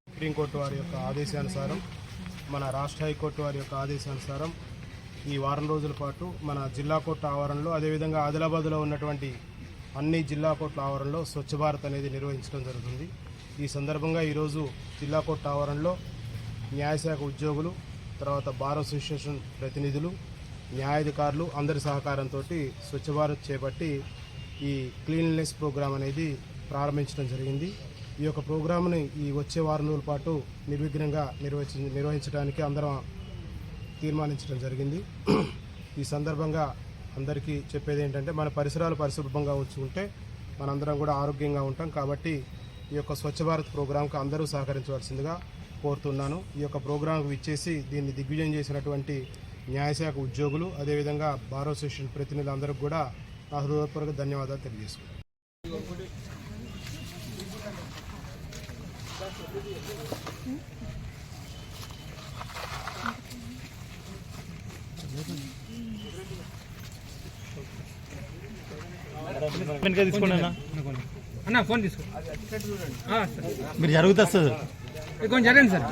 Supreme court వారి యొక్క ఆదేశానుసారం, మన రాష్ట్ర హైకోర్టు వారి యొక్క ఆదేశానుసారం ఈ వారం రోజుల పాటు మన జిల్లా కోర్టు ఆవరణలో, అదేవిధంగా ఆదిలాబాద్లో ఉన్నటువంటి అన్ని జిల్లా కోర్టుల ఆవరణలో స్వచ్ఛ భారత్ అనేది నిర్వహించడం జరుగుతుంది. ఈ సందర్భంగా ఈరోజు జిల్లా కోర్టు ఆవరణలో న్యాయశాఖ ఉద్యోగులు, తర్వాత బార్ అసోసియేషన్ ప్రతినిధులు, న్యాయాధికారులు అందరి సహకారంతో స్వచ్ఛ భారత్ చేపట్టి ఈ క్లీన్లెస్ ప్రోగ్రాం అనేది ప్రారంభించడం జరిగింది. ఈ యొక్క ప్రోగ్రాంని ఈ వచ్చే వారం రోజుల పాటు నిర్విఘ్నంగా నిర్వహించడానికి అందరం తీర్మానించడం జరిగింది. ఈ సందర్భంగా అందరికీ చెప్పేది ఏంటంటే, మన పరిసరాలు పరిశుభ్రంగా ఉంచుకుంటే మనందరం కూడా ఆరోగ్యంగా ఉంటాం. కాబట్టి ఈ యొక్క స్వచ్ఛ భారత్ ప్రోగ్రాంకు అందరూ సహకరించవలసిందిగా కోరుతున్నాను. ఈ యొక్క ప్రోగ్రాంకు ఇచ్చేసి దీన్ని దిగ్విజయం చేసినటువంటి న్యాయశాఖ ఉద్యోగులు, అదేవిధంగా బార్ అసోసియేషన్ ప్రతినిధులందరికీ కూడా నా హృదయపూర్వక ధన్యవాదాలు తెలియజేసుకుంటాను. తీసుకోండి అన్న, ఫోన్ తీసుకో. మీరు జరుగుతుంది సార్, కొంచెం జరగండి సార్.